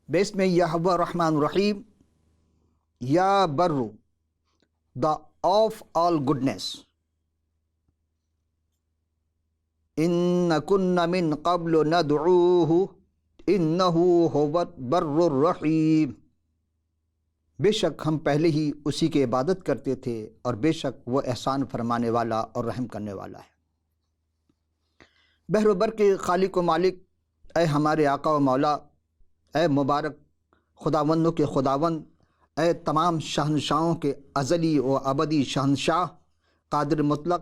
بسم اللہ الرحمن الرحیم. یا برو the of all goodness. إن كنا من قبل ندعوه إنه هو البر الرحیم. بے شک ہم پہلے ہی اسی کی عبادت کرتے تھے اور بے شک وہ احسان فرمانے والا اور رحم کرنے والا ہے. بحر و بر کے خالق و مالک، اے ہمارے آقا و مولا، اے مبارک خداوندوں کے خداوند، اے تمام شہنشاہوں کے ازلی و ابدی شہنشاہ قادر مطلق،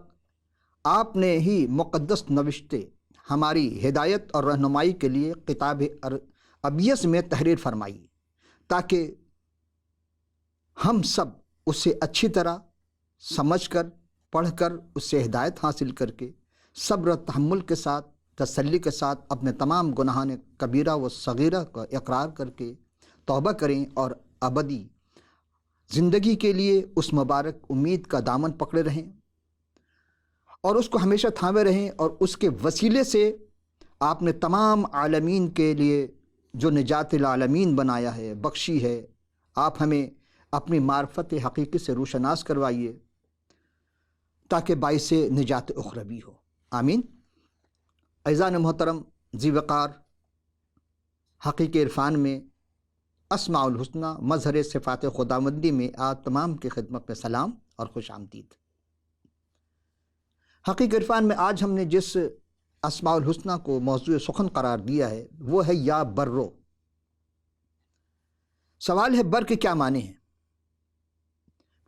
آپ نے ہی مقدس نوشتے ہماری ہدایت اور رہنمائی کے لیے کتاب ابیس میں تحریر فرمائی تاکہ ہم سب اسے اچھی طرح سمجھ کر پڑھ کر اس سے ہدایت حاصل کر کے صبر و تحمل کے ساتھ تسلی کے ساتھ اپنے تمام گناہان کبیرہ و صغیرہ کا اقرار کر کے توبہ کریں اور ابدی زندگی کے لیے اس مبارک امید کا دامن پکڑے رہیں اور اس کو ہمیشہ تھامے رہیں، اور اس کے وسیلے سے آپ نے تمام عالمین کے لیے جو نجات العالمین بنایا ہے، بخشی ہے، آپ ہمیں اپنی معرفت حقیقی سے روشناس کروائیے تاکہ باعث نجات اخروی ہو. آمین. عزیزان محترم، ذی وقار، حقیقی عرفان میں اسماء الحسنی مظہر صفات خداوندی میں آپ تمام کی خدمت میں سلام اور خوش آمدید. حقیقی عرفان میں آج ہم نے جس اسماء الحسنی کو موضوع سخن قرار دیا ہے وہ ہے یا برو. سوال ہے بر کے کیا معنی ہیں؟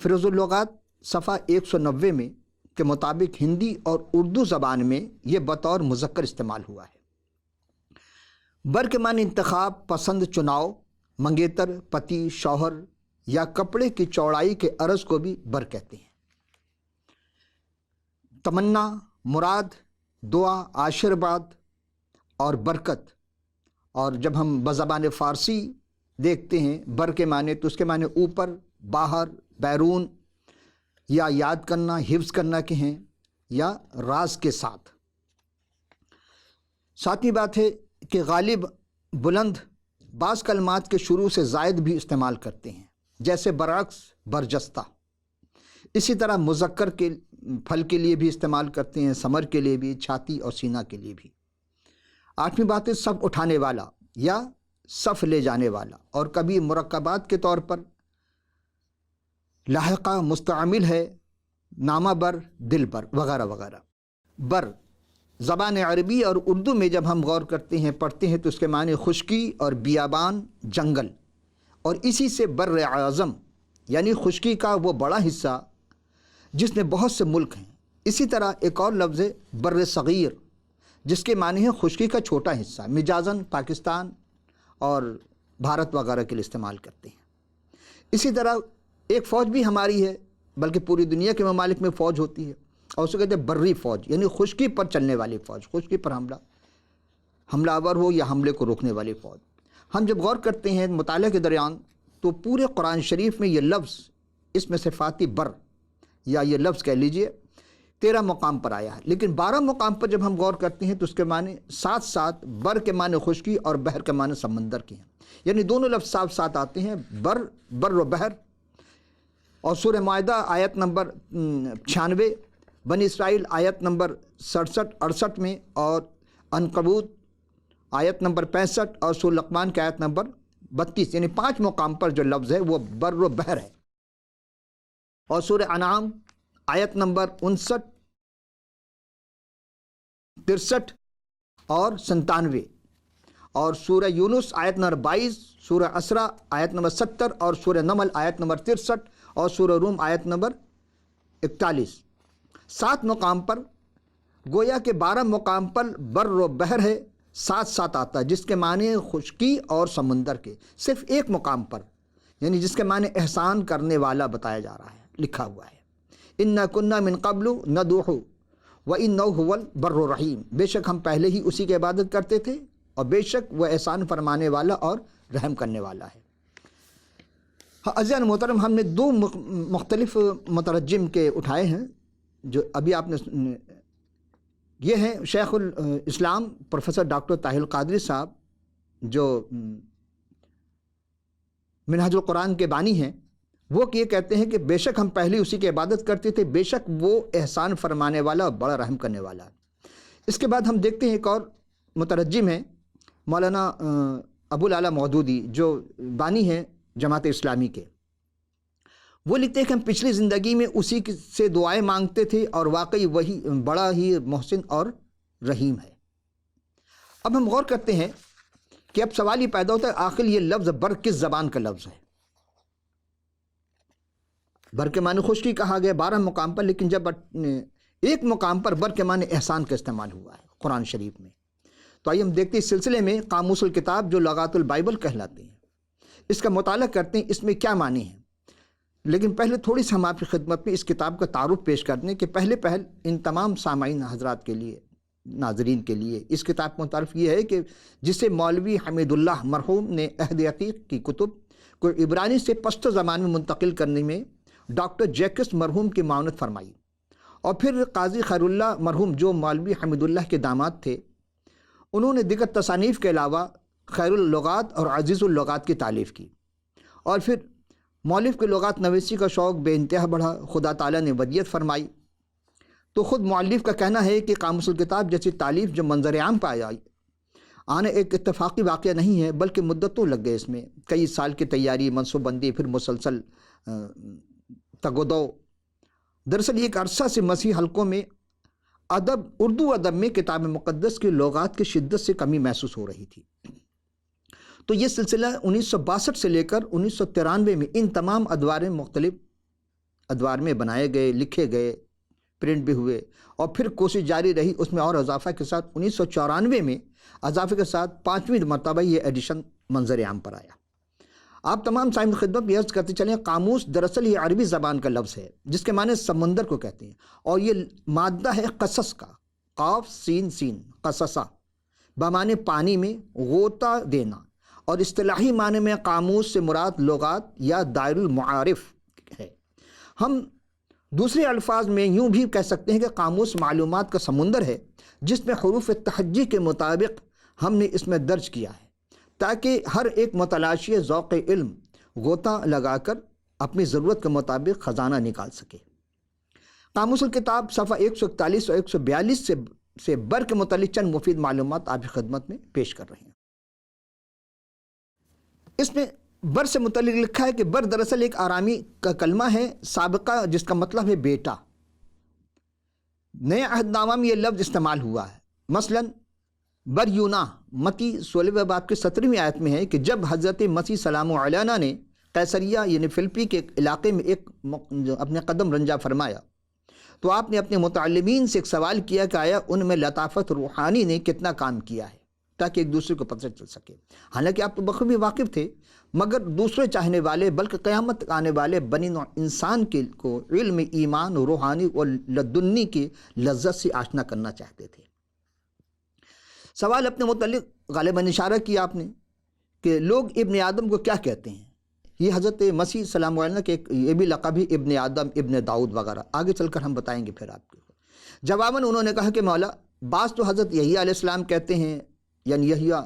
فیروز اللغات صفحہ 190 میں کے مطابق ہندی اور اردو زبان میں یہ بطور مذکر استعمال ہوا ہے. بر کے معنی انتخاب، پسند، چناؤ، منگیتر، پتی، شوہر یا کپڑے کی چوڑائی کے عرض کو بھی بر کہتے ہیں. تمنا، مراد، دعا، آشیرواد اور برکت. اور جب ہم بزبان فارسی دیکھتے ہیں بر کے معنی تو اس کے معنی اوپر، باہر، بیرون، یا یاد کرنا، حفظ کرنا کے ہیں، یا راز کے ساتھ. ساتویں بات ہے کہ غالب، بلند بعض کلمات کے شروع سے زائد بھی استعمال کرتے ہیں، جیسے برعکس برجستہ. اسی طرح مذکر کے پھل کے لیے بھی استعمال کرتے ہیں، ثمر کے لیے بھی، چھاتی اور سینہ کے لیے بھی. آٹھویں بات ہے صف اٹھانے والا یا صف لے جانے والا، اور کبھی مرکبات کے طور پر لاحقہ مستعمل ہے، نامہ بر، دل بر وغیرہ وغیرہ. بر زبان عربی اور اردو میں جب ہم غور کرتے ہیں، پڑھتے ہیں، تو اس کے معنی خشکی اور بیابان، جنگل، اور اسی سے بر اعظم یعنی خشکی کا وہ بڑا حصہ جس میں بہت سے ملک ہیں. اسی طرح ایک اور لفظ ہے بر صغیر جس کے معنی ہے خشکی کا چھوٹا حصہ، مجازاً پاکستان اور بھارت وغیرہ کے لیے استعمال کرتے ہیں. اسی طرح ایک فوج بھی ہماری ہے، بلکہ پوری دنیا کے ممالک میں فوج ہوتی ہے، اور اسے کہتے ہیں بری فوج، یعنی خشکی پر چلنے والی فوج، خشکی پر حملہ آور ہو یا حملے کو روکنے والی فوج. ہم جب غور کرتے ہیں مطالعہ کے درمیان تو پورے قرآن شریف میں یہ لفظ اس میں صفاتی بر یا یہ لفظ کہہ لیجئے 13 مقام پر آیا ہے، لیکن 12 مقام پر جب ہم غور کرتے ہیں تو اس کے معنی ساتھ ساتھ بر کے معنی خشکی اور بحر کے معنی سمندر کے ہیں، یعنی دونوں لفظ ساتھ ساتھ آتے ہیں، بر و بحر. اور سورہ مائدہ آیت نمبر 96، بنی اسرائیل آیت نمبر 67-68 میں، اور عنکبوت آیت نمبر 65 اور سورہ لقمان کی آیت نمبر 32، یعنی 5 مقام پر جو لفظ ہے وہ بر و بحر ہے. اور سورہ انعام آیت نمبر 59، 63 اور 97، اور سورہ یونس آیت نمبر 22، سورہ اسرا آیت نمبر 70 اور سورہ نمل آیت نمبر 63 اور سورہ روم آیت نمبر 41. 7 مقام پر، گویا کہ 12 مقام پر بر و بحر ہے، ساتھ ساتھ آتا ہے، جس کے معنی خشکی اور سمندر کے. صرف ایک مقام پر، یعنی جس کے معنی احسان کرنے والا بتایا جا رہا ہے، لکھا ہوا ہے اِنَّا كُنَّا مِن قَبْلُ نَدْعُوهُ وَإِنَّهُ هُوَ الْبَرُّ الرَّحِيمُ. بے شک ہم پہلے ہی اسی کی عبادت کرتے تھے اور بے شک وہ احسان فرمانے والا اور رحم کرنے والا ہے. عزیزان محترم، ہم نے 2 مختلف مترجم کے اٹھائے ہیں جو ابھی آپ نے یہ ہیں شیخ الاسلام پروفیسر ڈاکٹر طاہر القادری صاحب، جو منہاج القرآن کے بانی ہیں، وہ یہ کہتے ہیں کہ بے شک ہم پہلے اسی کی عبادت کرتے تھے، بے شک وہ احسان فرمانے والا اور بڑا رحم کرنے والا ہے۔ اس کے بعد ہم دیکھتے ہیں ایک اور مترجم ہیں مولانا ابو العلا مودودی، جو بانی ہیں جماعت اسلامی کے۔ وہ لکھتے ہیں کہ ہم پچھلی زندگی میں اسی سے دعائیں مانگتے تھے اور واقعی وہی بڑا ہی محسن اور رحیم ہے۔ اب ہم غور کرتے ہیں کہ اب سوال یہ پیدا ہوتا ہے آخر یہ لفظ بر کس زبان کا لفظ ہے؟ بر کے معنی خشکی کہا گیا 12 مقام پر، لیکن جب ایک مقام پر بر کے معنی احسان کا استعمال ہوا ہے قرآن شریف میں۔ تو آئیے ہم دیکھتے ہیں اس سلسلے میں قاموس الکتاب جو لغات البائبل کہلاتے ہیں، اس کا مطالعہ کرتے ہیں اس میں کیا معنی ہیں۔ لیکن پہلے تھوڑی سی ہم آپ کی خدمت میں اس کتاب کا تعارف پیش کر دیں کہ پہلے ان تمام سامعین حضرات کے لیے، ناظرین کے لیے اس کتاب کا تعارف یہ ہے کہ جسے مولوی حمید اللہ مرحوم نے عہد عتیق کی کتب کو عبرانی سے پشتو زبان میں منتقل کرنے میں ڈاکٹر جیکس مرحوم کی معاونت فرمائی، اور پھر قاضی خیر اللہ مرحوم جو مولوی حمید اللہ کے داماد تھے، انہوں نے دیگر تصانیف کے علاوہ خیر اللغات اور عزیز اللغات کی تالیف کی، اور پھر مؤلف کے لغات نویسی کا شوق بے انتہا بڑھا، خدا تعالیٰ نے ودیت فرمائی۔ تو خود مؤلف کا کہنا ہے کہ قاموس الکتاب جیسی تالیف جو منظر عام پہ آنا ایک اتفاقی واقعہ نہیں ہے، بلکہ مدتوں لگ گئے اس میں، کئی سال کی تیاری، منصوبہ بندی، پھر مسلسل تگودو۔ دراصل ایک عرصہ سے مسیحی حلقوں میں اردو ادب میں کتاب مقدس کی لغات کی شدت سے کمی محسوس ہو رہی تھی۔ تو یہ سلسلہ 1962 سے لے کر 1993 میں ان تمام مختلف ادوار میں بنائے گئے، لکھے گئے، پرنٹ بھی ہوئے، اور پھر کوشش جاری رہی، اس میں اور اضافہ کے ساتھ 1994 میں اضافے کے ساتھ 5ویں مرتبہ یہ ایڈیشن منظر عام پر آیا۔ آپ تمام سامعین خدمت بھی عرض کرتے چلیں، قاموس دراصل یہ عربی زبان کا لفظ ہے جس کے معنی سمندر کو کہتے ہیں، اور یہ مادہ ہے قصص کا، قاف سین سین قصصہ، بمعنی پانی میں غوطہ دینا، اور اصطلاحی معنی میں قاموس سے مراد لغات یا دائر المعارف ہے۔ ہم دوسرے الفاظ میں یوں بھی کہہ سکتے ہیں کہ قاموس معلومات کا سمندر ہے جس میں حروف تہجی کے مطابق ہم نے اس میں درج کیا ہے تاکہ ہر ایک متلاشی ذوق علم غوطہ لگا کر اپنی ضرورت کے مطابق خزانہ نکال سکے۔ قاموس الکتاب صفحہ 141 اور 142 سے بر کے متعلق چند مفید معلومات آپ کی خدمت میں پیش کر رہے ہیں۔ اس میں بر سے متعلق لکھا ہے کہ بر دراصل ایک آرامی کا کلمہ ہے سابقہ جس کا مطلب ہے بیٹا۔ نئے عہد نامہ میں یہ لفظ استعمال ہوا ہے، مثلا بر یونا متی 16 باب کی 17ویں آیت میں ہے کہ جب حضرت مسیح سلام علیہ نے قیصریہ یعنی فلپی کے علاقے میں اپنے قدم رنجا فرمایا تو آپ نے اپنے متعلمین سے ایک سوال کیا کہ آیا ان میں لطافت روحانی نے کتنا کام کیا ہے تاکہ ایک دوسرے کو پتہ چل سکے۔ حالانکہ آپ تو بخوبی واقف تھے، مگر دوسرے چاہنے والے بلکہ قیامت آنے والے بنی نوع انسان کو علم ایمان روحانی اور لدنی کی لذت سے آشنا کرنا چاہتے تھے۔ سوال اپنے متعلق غالباً اشارہ کیا آپ نے کہ لوگ ابن آدم کو کیا کہتے ہیں۔ یہ حضرت مسیح سلام علیہ کے یہ بھی لقب ہے ابن آدم، ابن داؤد وغیرہ، آگے چل کر ہم بتائیں گے پھر آپ کو۔ جواباً انہوں نے کہا کہ مولا بعض تو حضرت یحییٰ علیہ السلام کہتے ہیں، یعنی یحییٰ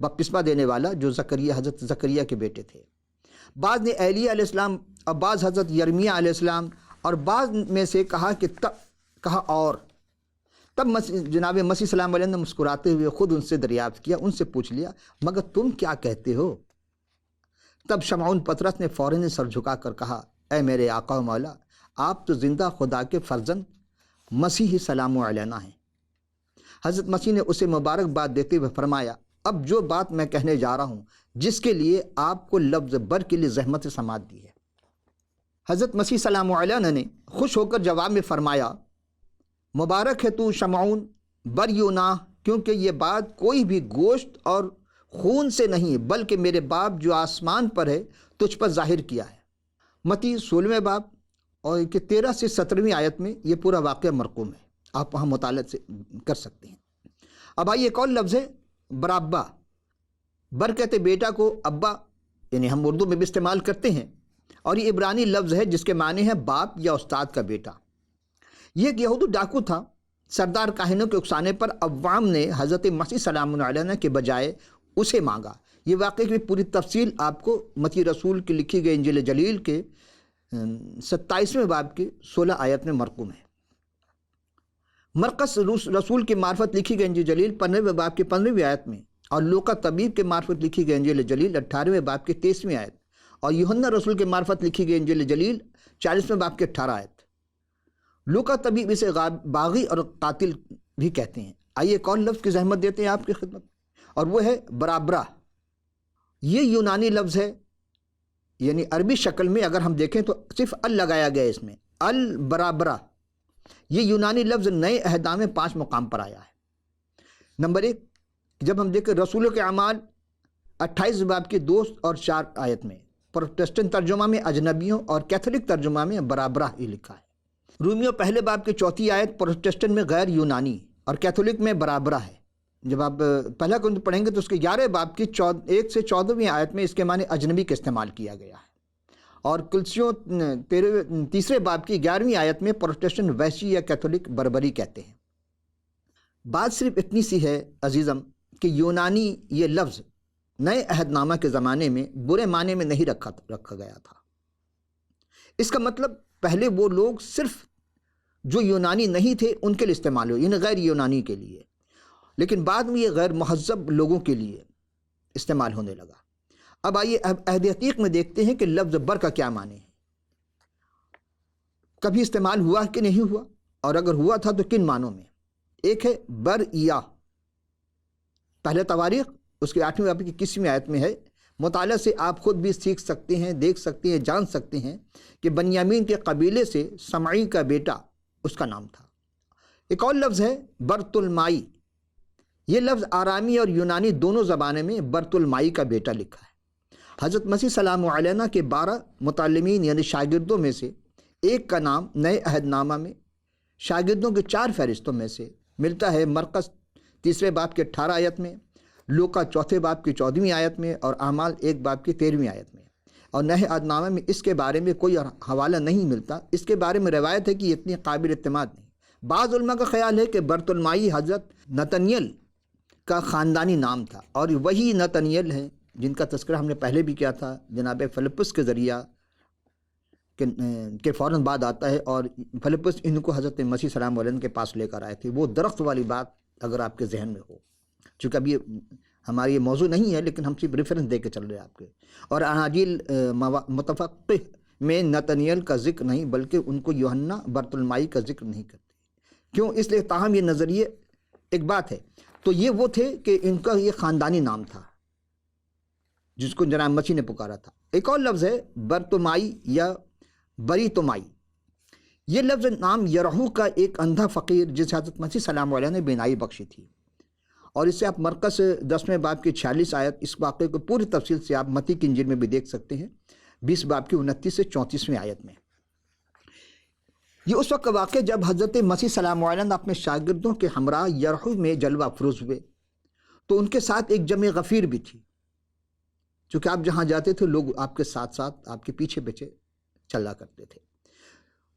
بپتسمہ دینے والا جو حضرت زکریا کے بیٹے تھے، بعض نے ایلیہ علیہ السلام، اور بعض حضرت یرمیہ علیہ السلام، اور بعض میں سے کہا اور تب جناب مسیح سلام علیہ نے مسکراتے ہوئے خود ان سے دریافت کیا، ان سے پوچھ لیا مگر تم کیا کہتے ہو؟ تب شمعون پطرس نے فوراً سر جھکا کر کہا اے میرے آقا و مولا، آپ تو زندہ خدا کے فرزند مسیح سلام علیہ ہیں۔ حضرت مسیح نے اسے مبارکباد دیتے ہوئے فرمایا اب جو بات میں کہنے جا رہا ہوں جس کے لیے آپ کو لفظ بر کے لیے زحمت سماعت دی ہے۔ حضرت مسیح سلام علیہ نے خوش ہو کر جواب میں فرمایا مبارک ہے تو شمعون بر یونا، کیونکہ یہ بات کوئی بھی گوشت اور خون سے نہیں بلکہ میرے باپ جو آسمان پر ہے تجھ پر ظاہر کیا ہے۔ متی 16 باب اور 13 سے 17ویں آیت میں یہ پورا واقعہ مرقوم ہے، آپ وہاں مطالعہ کر سکتے ہیں۔ اب آئیے ایک اور لفظ ہے برابا۔ بر کہتے بیٹا کو، ابا یعنی ہم اردو میں بھی استعمال کرتے ہیں، اور یہ عبرانی لفظ ہے جس کے معنی ہے باپ یا استاد کا بیٹا۔ یہ ایک یہودی ڈاکو تھا، سردار کاہنوں کے اکسانے پر عوام نے حضرت مسیح سلام علیہ کے بجائے اسے مانگا یہ واقعے کی پوری تفصیل آپ کو متی رسول کی لکھی گئی انجیل جلیل کے 27ویں باب کی 16 آیت میں مرقوم ہے۔ مرقس رسول کی معرفت لکھی گئی انجیل جلیل 15ویں باب کی 15ویں آیت میں، اور لوقا طبیب کے معرفت لکھی گئی انجیل جلیل 18ویں باب کی 23ویں آیت، اور یوحنا رسول کے معرفت لکھی گئی انجیل جلیل 40ویں باب کی 18 آیت۔ لوقا طبیب اسے باغی اور قاتل بھی کہتے ہیں۔ آئیے ایک اور لفظ کی زحمت دیتے ہیں آپ کی خدمت، اور وہ ہے برابرہ۔ یہ یونانی لفظ ہے، یعنی عربی شکل میں اگر ہم دیکھیں تو صرف ال لگایا گیا اس میں، البرابرہ۔ یہ یونانی لفظ نئے عہد نامے 5 مقام پر آیا ہے۔ نمبر 1، جب ہم دیکھیں رسولوں کے اعمال 28 باب کی 2 اور 4 آیت میں، پروٹسٹنٹ ترجمہ میں اجنبیوں اور کیتھولک ترجمہ میں برابرہ ہی لکھا ہے۔ رومیوں پہلے باب کی 4 آیت پروٹسٹنٹ میں غیر یونانی اور کیتھولک میں برابرہ ہے۔ جب آپ پہلا کو پڑھیں گے تو اس کے 11 باب کی 1 سے 14ویں آیت میں اس کے معنی اجنبی کا استعمال کیا گیا ہے، اور کلسیوں 3 باب کی 11ویں آیت میں پروٹسٹنٹ وحشی یا کیتھولک بربری کہتے ہیں۔ بات صرف اتنی سی ہے عزیزم کہ یونانی یہ لفظ نئے عہد نامہ کے زمانے میں برے معنی میں نہیں رکھا گیا تھا۔ اس کا مطلب پہلے وہ لوگ صرف جو یونانی نہیں تھے ان کے لیے استعمال ہوئے، یعنی غیر یونانی کے لیے، لیکن بعد میں یہ غیر مہذب لوگوں کے لیے استعمال ہونے لگا۔ اب آئیے عہد عتیق میں دیکھتے ہیں کہ لفظ بر کا کیا معنی ہے، کبھی استعمال ہوا کہ نہیں ہوا، اور اگر ہوا تھا تو کن معنوں میں۔ ایک ہے بر یا، پہلے تواریخ اس کے 8ویں باب کی 21ویں آیت میں ہے۔ مطالعہ سے آپ خود بھی سیکھ سکتے ہیں، دیکھ سکتے ہیں، جان سکتے ہیں کہ بنیامین کے قبیلے سے سمعی کا بیٹا اس کا نام تھا۔ ایک اور لفظ ہے برت المائی۔ یہ لفظ آرامی اور یونانی دونوں زبانیں میں برت المائی کا بیٹا لکھا ہے۔ حضرت مسیح سلام علیہ کے 12 متعلمین یعنی شاگردوں میں سے ایک کا نام نئے عہد نامہ میں شاگردوں کے 4 فہرستوں میں سے ملتا ہے، مرقس 3 باب کے 18 آیت میں، لوقا 4 باب کی 14ویں آیت میں، اور اعمال 1 باب کی 13ویں آیت میں۔ اور نئے عہد نامہ میں اس کے بارے میں کوئی حوالہ نہیں ملتا۔ اس کے بارے میں روایت ہے کہ یہ اتنی قابل اعتماد نہیں۔ بعض علماء کا خیال ہے کہ برت المائی حضرت نتنیل کا خاندانی نام تھا، اور وہی نتنیل ہیں جن کا تذکرہ ہم نے پہلے بھی کیا تھا، جناب فلپس کے ذریعہ کے فوراً بعد آتا ہے، اور فلپس ان کو حضرت مسیح سلام علیہ کے پاس لے کر آئے تھے۔ وہ درخت والی بات اگر آپ کے ذہن میں ہو، چونکہ اب یہ ہماری یہ موضوع نہیں ہے لیکن ہم صرف ریفرنس دے کے چل رہے ہیں آپ کے۔ اور اناجیل متفقہ میں نتنیل کا ذکر نہیں، بلکہ ان کو یوحنا برت المائی کا ذکر نہیں کرتے۔ کیوں؟ اس لیے تاہم یہ نظریے ایک بات ہے، تو یہ وہ تھے کہ ان کا یہ خاندانی نام تھا جس کو جناب مسیح نے پکارا تھا۔ ایک اور لفظ ہے برتمائی یا بریتمائی۔ یہ لفظ نام یرحو کا ایک اندھا فقیر جسے حضرت مسیح سلام علیہ نے بینائی بخشی تھی، اور اس سے آپ مرقس 10ویں باب کی 46 آیت، اس واقعے کو پوری تفصیل سے آپ متی کی انجیل میں بھی دیکھ سکتے ہیں، 20 باب کی 29 سے 34ویں آیت میں۔ یہ اس وقت کا واقعہ جب حضرت مسیح سلام علیہ نے اپنے شاگردوں کے ہمراہ یرحو میں جلوہ افروز ہوئے، تو ان کے ساتھ ایک جمع غفیر بھی تھی، چونکہ آپ جہاں جاتے تھے لوگ آپ کے ساتھ ساتھ آپ کے پیچھے پیچھے چلا کرتے تھے۔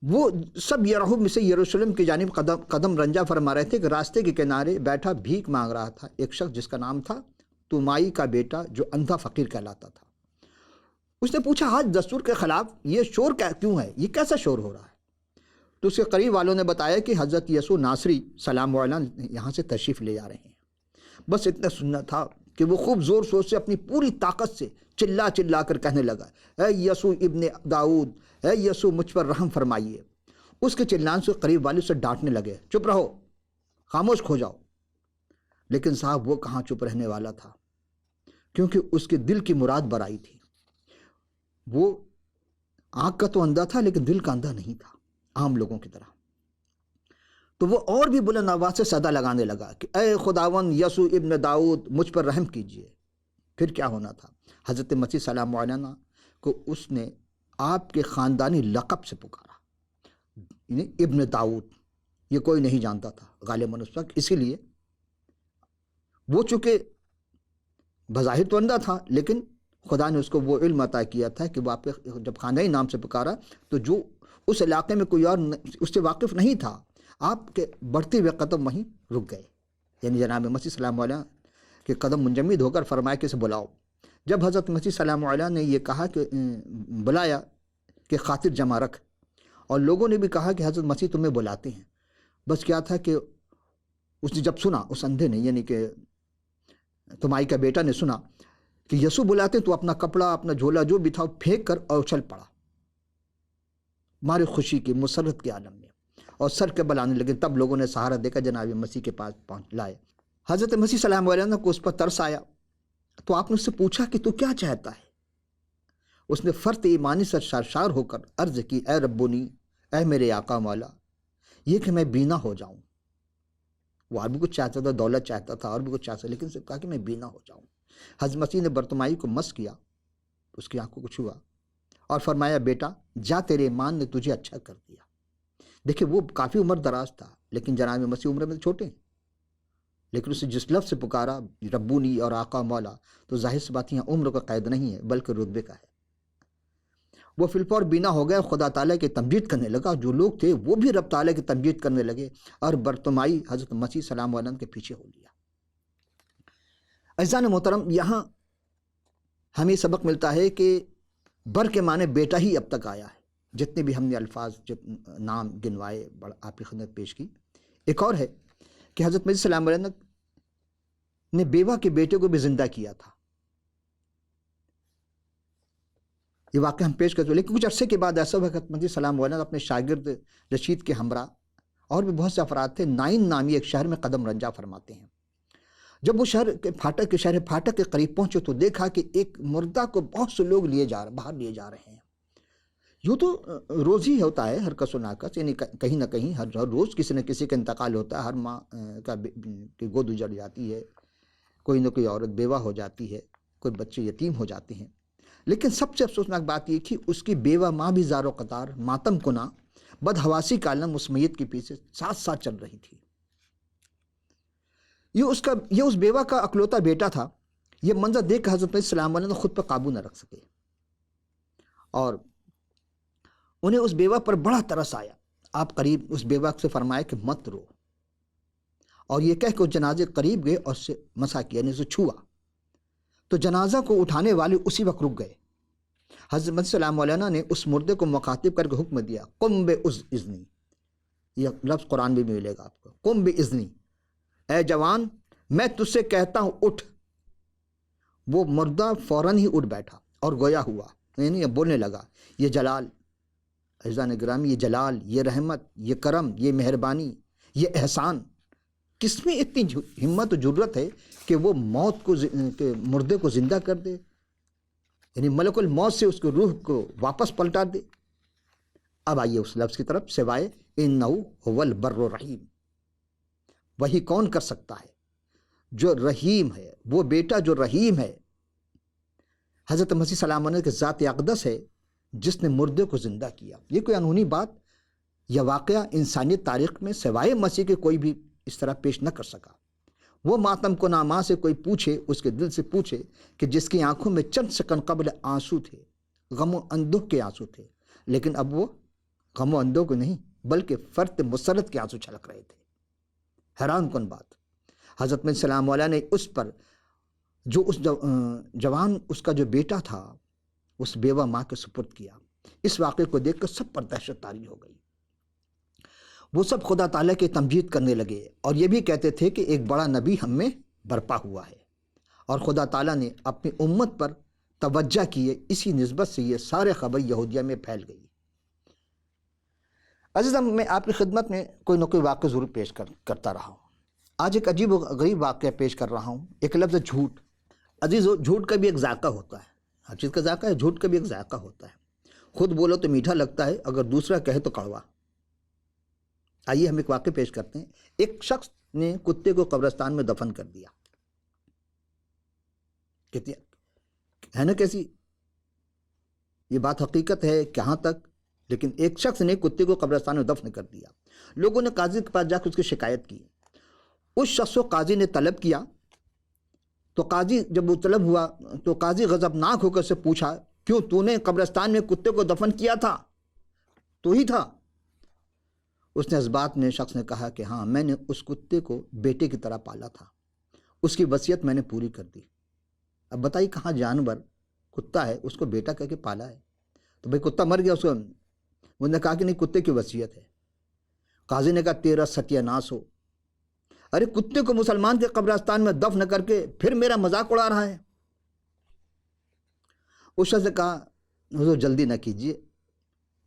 وہ سب یرحو میں سے یروشلم کی جانب قدم رنجا فرما رہے تھے کہ راستے کے کنارے بیٹھا بھیک مانگ رہا تھا ایک شخص جس کا نام تھا تومائی کا بیٹا، جو اندھا فقیر کہلاتا تھا۔ اس نے پوچھا، آج دستور کے خلاف یہ شور کیوں ہے؟ یہ کیسا شور ہو رہا ہے؟ تو اس کے قریب والوں نے بتایا کہ حضرت یسوع ناصری سلام علیہ یہاں سے تشریف لے جا رہے ہیں۔ بس اتنا سننا تھا کہ وہ خوب زور شور سے اپنی پوری طاقت سے چلا چلا کر کہنے لگا، اے یسوع ابن داؤد، اے یسوع مجھ پر رحم فرمائیے۔ اس کے چلان سے قریب والے سے ڈانٹنے لگے، چپ رہو، خاموش کھو جاؤ۔ لیکن صاحب وہ کہاں چپ رہنے والا تھا، کیونکہ اس کے دل کی مراد برائی تھی۔ وہ آنکھ کا تو اندھا تھا لیکن دل کا اندھا نہیں تھا عام لوگوں کی طرح۔ تو وہ اور بھی بلند آواز سے صدا لگانے لگا کہ اے خداوند یسوع ابن داؤد، مجھ پر رحم کیجیے۔ پھر کیا ہونا تھا؟ حضرت مسیح سلام علیہ کو اس نے آپ کے خاندانی لقب سے پکارا، یعنی ابن داؤد۔ یہ کوئی نہیں جانتا تھا غالباً اس وقت، اسی لیے وہ چونکہ بظاہر تو اندھا تھا لیکن خدا نے اس کو وہ علم عطا کیا تھا کہ وہ آپ کے جب خاندانی نام سے پکارا تو جو اس علاقے میں کوئی اور اس سے واقف نہیں تھا، آپ کے بڑھتے ہوئے قدم وہیں رک گئے، یعنی جناب مسیح سلام علیہ کے قدم منجمد ہو کر فرمایا کہ اسے بلاؤ۔ جب حضرت مسیح سلام علیہ نے یہ کہا کہ بلایا کہ خاطر جمع رکھ، اور لوگوں نے بھی کہا کہ حضرت مسیح تمہیں بلاتے ہیں، بس کیا تھا کہ اس نے جب سنا، اس اندھے نے یعنی کہ تمائی کا بیٹا نے سنا کہ یسوع بلاتے تو اپنا کپڑا اپنا جھولا جو بھی تھا پھینک کر اور اچھل پڑا مارے خوشی کی مسرت کے عالم میں، اور سر کے بل آنے لگے۔ تب لوگوں نے سہارا دے کر جناب مسیح کے پاس پہنچ لائے۔ حضرت مسیح سلام علیہ کو اس پر ترس آیا تو آپ نے اس سے پوچھا کہ تو کیا چاہتا ہے؟ اس نے فرط ایمانی سے سرشار ہو کر عرض کی، اے ربونی، اے میرے آقا مولا، یہ کہ میں بینا ہو جاؤں۔ وہ اور بھی کچھ چاہتا تھا، دولت چاہتا تھا اور بھی کچھ چاہتا تھا، لیکن سے کہا کہ میں بینا ہو جاؤں۔ حضرت مسیح نے برتمائی کو مس کیا، اس کی آنکھوں کو چھوا اور فرمایا، بیٹا جا، تیرے ایمان نے تجھے اچھا کر دیا۔ دیکھیں وہ کافی عمر دراز تھا، لیکن جناب مسیح عمر میں چھوٹے ہیں، لیکن اسے جس لفظ سے پکارا ربونی اور آقا مولا، تو ظاہر سی بات یہاں عمر کا قید نہیں ہے بلکہ رتبے کا ہے۔ وہ فلپور بینا ہو گیا، خدا تعالیٰ کی تمجید کرنے لگا، جو لوگ تھے وہ بھی رب تعالیٰ کی تمجید کرنے لگے، اور برتمائی حضرت مسیح سلام علیہ کے پیچھے ہو لیا۔ عزیزان محترم، یہاں ہمیں سبق ملتا ہے کہ بر کے معنی بیٹا ہی اب تک آیا ہے۔ جتنے بھی ہم نے الفاظ نام گنوائے آپ کی خدمت پیش کی، ایک اور ہے کہ حضرت مسیح سلام علیہ نے بیوہ کے بیٹے کو بھی زندہ کیا تھا۔ یہ واقعہ ہم پیش کرتے ہیں، لیکن کچھ عرصے کے بعد ایسا ہوا کہ حضرت مسیح سلام علیہ اپنے شاگرد رشید کے ہمراہ اور بھی بہت سے افراد تھے، نائن نامی ایک شہر میں قدم رنجا فرماتے ہیں۔ جب وہ شہر پھاٹک کے قریب پہنچے تو دیکھا کہ ایک مردہ کو بہت سے لوگ باہر لیے جا رہے ہیں۔ یوں تو روز ہی ہوتا ہے ہر کس و ناکس، یعنی کہیں نہ کہیں ہر روز کسی نہ کسی کا انتقال ہوتا ہے، ہر ماں کا گود اجڑ جاتی ہے، کوئی نہ کوئی عورت بیوہ ہو جاتی ہے، کوئی بچے یتیم ہو جاتے ہیں۔ لیکن سب سے افسوسناک بات یہ کہ اس کی بیوہ ماں بھی زار و قطار ماتم کنا بدحواسی کا عالم اس میت کے پیچھے ساتھ ساتھ چل رہی تھی۔ یہ اس بیوہ کا اکلوتا بیٹا تھا۔ یہ منظر دیکھ کر حضرت مسیح سلام علیہ خود پر قابو نہ رکھ سکے اور انہیں اس بیوہ پر بڑا ترس آیا۔ آپ قریب اس بیوہ سے فرمایا کہ مت رو، اور یہ کہہ کہ اس جنازے قریب گئے اور اسے مسا کیا، یعنی اسے چھوا، تو جنازہ کو اٹھانے والے اسی وقت رک گئے۔ حضرت مسیح سلام علیہ نے اس مردے کو مخاطب کر کے حکم دیا، قم بِإِذْنِی، یہ لفظ قرآن میں بھی ملے گا آپ کو، قم بِإِذْنِی، اے جوان میں تجھ سے کہتا ہوں اٹھ۔ وہ مردہ فوراً ہی اٹھ بیٹھا اور گویا ہوا، یعنی بولنے لگا۔ یہ جلال، عزیزان گرامی، یہ جلال، یہ رحمت، یہ کرم، یہ مہربانی، یہ احسان، کس میں اتنی ہمت و جرت ہے کہ وہ موت کو مردے کو زندہ کر دے، یعنی ملک الموت سے اس کی روح کو واپس پلٹا دے۔ اب آئیے اس لفظ کی طرف، سوائے انہو هو البر الرحیم، وہی کون کر سکتا ہے جو رحیم ہے، وہ بیٹا جو رحیم ہے، حضرت مسیح سلام علیہ کے ذات اقدس ہے جس نے مردے کو زندہ کیا۔ یہ کوئی انہونی بات یا واقعہ انسانیت تاریخ میں سوائے مسیح کے کوئی بھی اس طرح پیش نہ کر سکا۔ وہ ماتم کو ناماں سے کوئی پوچھے، اس کے دل سے پوچھے کہ جس کی آنکھوں میں چند سیکنڈ قبل آنسو تھے، غم و اندوہ کے آنسو تھے، لیکن اب وہ غم و اندوہ کو نہیں بلکہ فرط مسرت کے آنسو چھلک رہے تھے۔ حیران کن بات، حضرت مسیح سلام علیہ نے اس پر جو اس جوان اس کا جو بیٹا تھا اس بیوہ ماں کے سپرد کیا۔ اس واقعے کو دیکھ کر سب پر دہشت طاری ہو گئی۔ وہ سب خدا تعالیٰ کی تمجید کرنے لگے اور یہ بھی کہتے تھے کہ ایک بڑا نبی ہم میں برپا ہوا ہے، اور خدا تعالیٰ نے اپنی امت پر توجہ کی ہے۔ اسی نسبت سے یہ سارے خبر یہودیہ میں پھیل گئی۔ عزیزم، میں آپ کی خدمت میں کوئی نہ کوئی واقعہ ضرور پیش کرتا رہا ہوں۔ آج ایک عجیب و غریب واقعہ پیش کر رہا ہوں۔ ایک لفظ جھوٹ۔ عزیزو، جھوٹ کا بھی ایک ذائقہ ہوتا ہے، ہر چیز کا ذائقہ ہے، جھوٹ کا بھی ایک ذائقہ ہوتا ہے۔ خود بولو تو میٹھا لگتا ہے، اگر دوسرا کہے تو کڑوا۔ آئیے ہم ایک واقعہ پیش کرتے ہیں۔ ایک شخص نے کتے کو قبرستان میں دفن کر دیا۔ کتنی ہے نا کیسی یہ بات حقیقت ہے، کہاں تک، لیکن ایک شخص نے کتے کو قبرستان میں دفن کر دیا۔ لوگوں نے قاضی کے پاس جا کے اس کی شکایت کی۔ اس شخص کو قاضی نے طلب کیا تو قاضی جب وہ طلب ہوا تو قاضی غضبناک ہو کر سے پوچھا، کیوں تو نے قبرستان میں کتے کو دفن کیا تھا؟ تو ہی تھا۔ اس نے اس بات میں شخص نے کہا کہ ہاں، میں نے اس کتے کو بیٹے کی طرح پالا تھا، اس کی وصیت میں نے پوری کر دی۔ اب بتائیے کہاں جانور کتا ہے اس کو بیٹا کہہ کے پالا ہے، تو بھئی کتا مر گیا، اس کو انہوں نے کہا کہ نہیں کتے کی وصیت ہے۔ قاضی نے کہا تیرا ستیہ ناس ہو، ارے کتے کو مسلمان کے قبرستان میں دفن کر کے پھر میرا مذاق اڑا رہا ہے۔ اس شخص نے کہا حضور جلدی نہ کیجیے،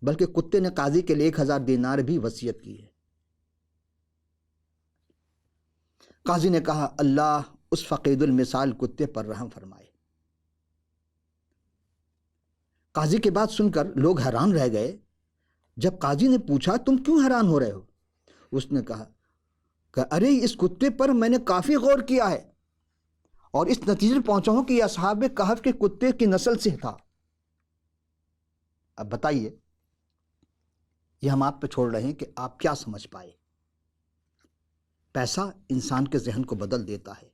بلکہ کتے نے قاضی کے لیے 1000 دینار بھی وصیت کی ہے۔ قاضی نے کہا اللہ اس فقید المثال کتے پر رحم فرمائے۔ قاضی کی بات سن کر لوگ حیران رہ گئے۔ جب قاضی نے پوچھا تم کیوں حیران ہو رہے ہو، اس نے کہا کہ ارے اس کتے پر میں نے کافی غور کیا ہے اور اس نتیجے پر پہنچا ہوں کہ یہ اصحاب کہف کے کتے کی نسل سے تھا۔ اب بتائیے، یہ ہم آپ پہ چھوڑ رہے ہیں کہ آپ کیا سمجھ پائے۔ پیسہ انسان کے ذہن کو بدل دیتا ہے،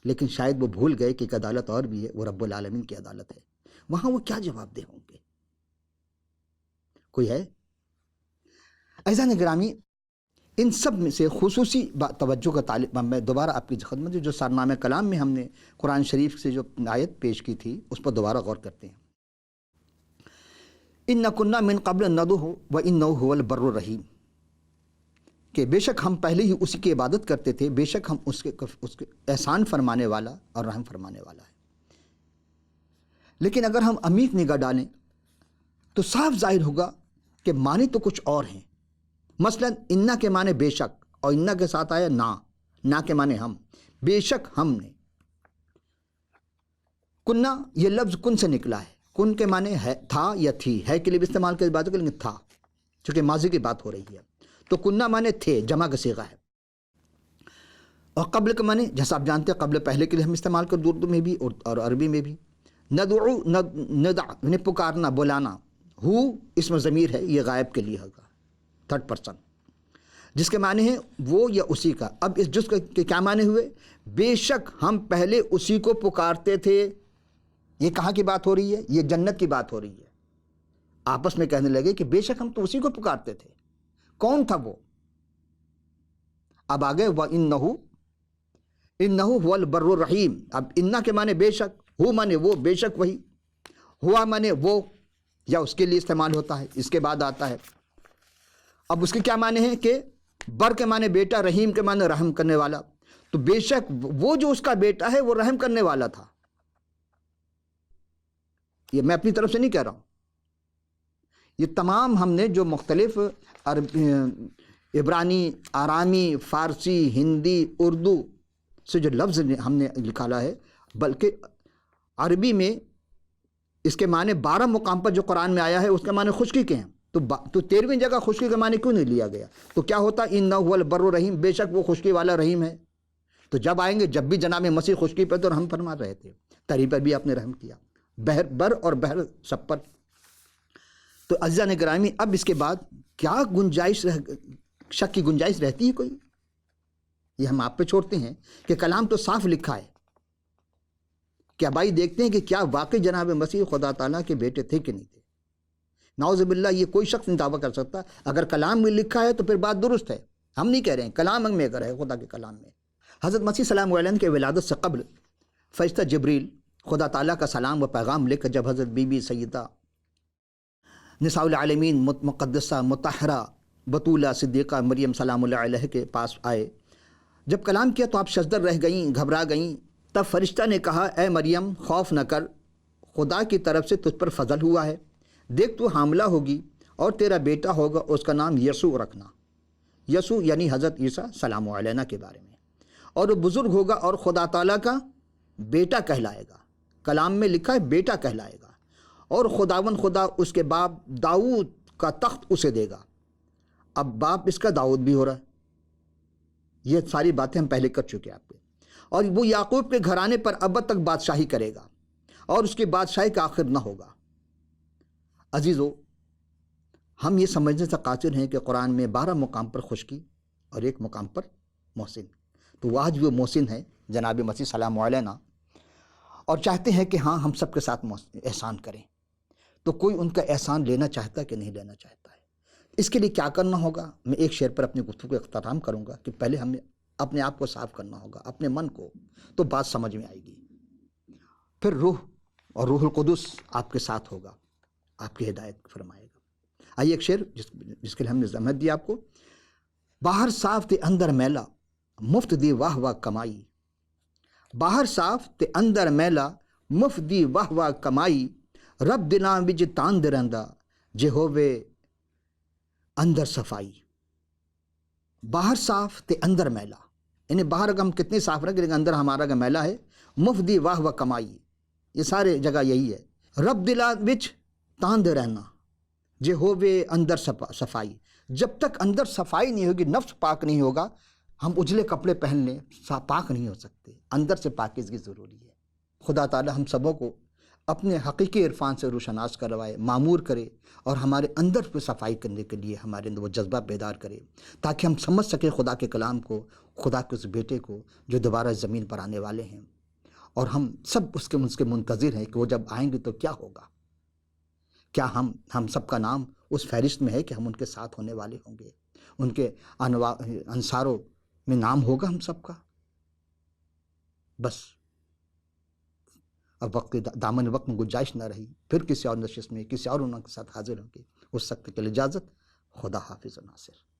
لیکن شاید وہ بھول گئے کہ ایک عدالت اور بھی ہے، وہ رب العالمین کی عدالت ہے، وہاں وہ کیا جواب دہ ہوں گے۔ کوئی ہے؟ عزیزان گرامی، ان سب میں سے خصوصی توجہ کا طالب میں دوبارہ آپ کی خدمت جو سرنامہ کلام میں ہم نے قرآن شریف سے جو آیت پیش کی تھی اس پر دوبارہ غور کرتے ہیں۔ اِنَّا كُنَّا مِن قَبْلَ نَدْعُوهُ وَإِنَّهُ هُوَ الْبَرُّ الرَّحِيمُ، کہ بے شک ہم پہلے ہی اسی کی عبادت کرتے تھے، بے شک ہم اس کے احسان فرمانے والا اور رحم فرمانے والا ہے۔ لیکن اگر ہم عمیق نگاہ ڈالیں تو صاف ظاہر ہوگا کہ معنی تو کچھ اور ہیں۔ مثلا انا کے معنی بے شک، اور انا کے ساتھ آیا نا کے معنی ہم، بے شک ہم نے۔ کننا یہ لفظ کن سے نکلا ہے، کن کے معنی ہے تھا یا تھی، ہے کے لیے بھی استعمال کر باتوں کے لیے تھا، چونکہ ماضی کی بات ہو رہی ہے، تو کننا معنی تھے، جمع کا صیغہ ہے۔ اور قبل کے معنی جیسا آپ جانتے ہیں قبل پہلے کے لیے ہم استعمال کر اردو میں بھی اور عربی میں بھی۔ ندعو ندع یعنی پکارنا بلانا، ہو اسم ضمیر ہے، یہ غائب کے لیے ہوگا، تھرڈ پرسن، جس کے معنی ہیں وہ یا اسی کا۔ اب اس جس کے کیا معنی ہوئے؟ بے شک ہم پہلے اسی کو پکارتے تھے۔ یہ کہاں کی بات ہو رہی ہے؟ یہ جنت کی بات ہو رہی ہے۔ آپس میں کہنے لگے کہ بے شک ہم تو اسی کو پکارتے تھے۔ کون تھا وہ؟ اب آگے وَإِنَّهُ هُوَ الْبَرُّ الرَّحِيمُ۔ اب انا کے معنی بے شک، ہو معنی وہ، بے شک وہی، ہوا معنی وہ یا اس کے لیے استعمال ہوتا ہے، اس کے بعد آتا ہے۔ اب اس کے کیا معنی ہیں کہ بر کے معنی بیٹا، رحیم کے معنی رحم کرنے والا، تو بے شک وہ جو اس کا بیٹا ہے وہ رحم کرنے والا تھا۔ یہ میں اپنی طرف سے نہیں کہہ رہا ہوں، یہ تمام ہم نے جو مختلف عبرانی، آرامی، فارسی، ہندی، اردو سے جو لفظ ہم نے نکالا ہے، بلکہ عربی میں اس کے معنی 12 مقام پر جو قرآن میں آیا ہے اس کے معنی خشکی کے ہیں، تو 13ویں جگہ خشکی کے معنی کیوں نہیں لیا گیا؟ تو کیا ہوتا؟ انہ هو البر الرحیم، بے شک وہ خشکی والا رحیم ہے۔ تو جب آئیں گے، جب بھی جناب مسیح خشکی پہ تو رحم فرما رہے تھے، تری پر بھی آپ نے رحم کیا، بر اور بحر سب پر۔ تو عزیزان گرامی، اب اس کے بعد کیا گنجائش شک کی گنجائش رہتی ہے کوئی؟ یہ ہم آپ پہ چھوڑتے ہیں کہ کلام تو صاف لکھا ہے۔ کیا بھائی دیکھتے ہیں کہ کیا واقعی جناب مسیح خدا تعالیٰ کے بیٹے تھے کہ نہیں تھے؟ نعوذ باللہ، یہ کوئی شخص نہیں دعویٰ کر سکتا۔ اگر کلام میں لکھا ہے تو پھر بات درست ہے، ہم نہیں کہہ رہے ہیں، کلام میں اگر ہے خدا کے کلام میں۔ حضرت مسیح سلام علیہ کے ولادت سے قبل فرشتہ جبریل خدا تعالیٰ کا سلام و پیغام لے کر جب حضرت بی بی سیدہ نساء العالمین مقدسہ مطہرہ بطولہ صدیقہ مریم سلام اللہ علیہ کے پاس آئے، جب کلام کیا تو آپ شزدر رہ گئیں، گھبرا گئیں۔ تب فرشتہ نے کہا اے مریم خوف نہ کر، خدا کی طرف سے تجھ پر فضل ہوا ہے، دیکھ تو حاملہ ہوگی اور تیرا بیٹا ہوگا، اس کا نام یسوع رکھنا۔ یسوع یعنی حضرت عیسیٰ سلام علیہ کے بارے میں، اور وہ بزرگ ہوگا اور خدا تعالیٰ کا بیٹا کہلائے گا۔ کلام میں لکھا ہے بیٹا کہلائے گا، اور خداون خدا اس کے باپ داؤد کا تخت اسے دے گا۔ اب باپ اس کا داؤد بھی ہو رہا ہے، یہ ساری باتیں ہم پہلے کر چکے آپ کے۔ اور وہ یعقوب کے گھرانے پر ابد تک بادشاہی کرے گا، اور اس کی بادشاہی کا آخر نہ ہوگا۔ عزیزو، ہم یہ سمجھنے سے قاصر ہیں کہ قرآن میں 12 مقام پر خشکی اور 1 مقام پر محسن، تو وہ آج وہ محسن ہے جناب مسیح سلام علیہ، اور چاہتے ہیں کہ ہاں ہم سب کے ساتھ احسان کریں۔ تو کوئی ان کا احسان لینا چاہتا ہے کہ نہیں لینا چاہتا ہے؟ اس کے لیے کیا کرنا ہوگا؟ میں ایک شعر پر اپنی گفتگو کو اختتام کروں گا کہ پہلے ہمیں اپنے آپ کو صاف کرنا ہوگا، اپنے من کو، تو بات سمجھ میں آئے گی۔ پھر روح اور روح القدس آپ کے ساتھ ہوگا، آپ کی ہدایت فرمائے گا۔ آئیے ایک شعر جس کے لیے ہم نے زحمت دی آپ کو۔ باہر صاف تے اندر میلا، مفت دی واہ واہ کمائی، باہر صاف تے اندر میلا، مفت دی واہ واہ کمائی، رب دلاں وچ تاند رہندا جے ہووے اندر صفائی۔ باہر صاف تے اندر میلا، یعنی باہر اگر ہم کتنے صاف رکھیں لیکن اندر ہمارا کا میلا ہے، مفت دی واہ واہ کمائی، یہ سارے جگہ یہی ہے۔ رب دلاں وچ تاند رہنا جے ہووے اندر صفائی، جب تک اندر صفائی نہیں ہوگی، نفس پاک نہیں ہوگا، ہم اجلے کپڑے پہن لیں پاک نہیں ہو سکتے، اندر سے پاکیزگی ضروری ہے۔ خدا تعالی ہم سبوں کو اپنے حقیقی عرفان سے روشناس کروائے، معمور کرے، اور ہمارے اندر پہ صفائی کرنے کے لیے ہمارے اندر وہ جذبہ بیدار کرے، تاکہ ہم سمجھ سکیں خدا کے کلام کو، خدا کے اس بیٹے کو جو دوبارہ زمین پر آنے والے ہیں، اور ہم سب اس کے منتظر ہیں کہ وہ جب آئیں گے تو کیا ہوگا۔ کیا ہم سب کا نام اس فہرست میں ہے کہ ہم ان کے ساتھ ہونے والے ہوں گے، ان کے انصاروں میں نام ہوگا ہم سب کا؟ بس اب دامن وقت میں گنجائش نہ رہی، پھر کسی اور نشست میں کسی اور ان کے ساتھ حاضر ہوں گے۔ اس وقت کے لیے اجازت، خدا حافظ و ناصر۔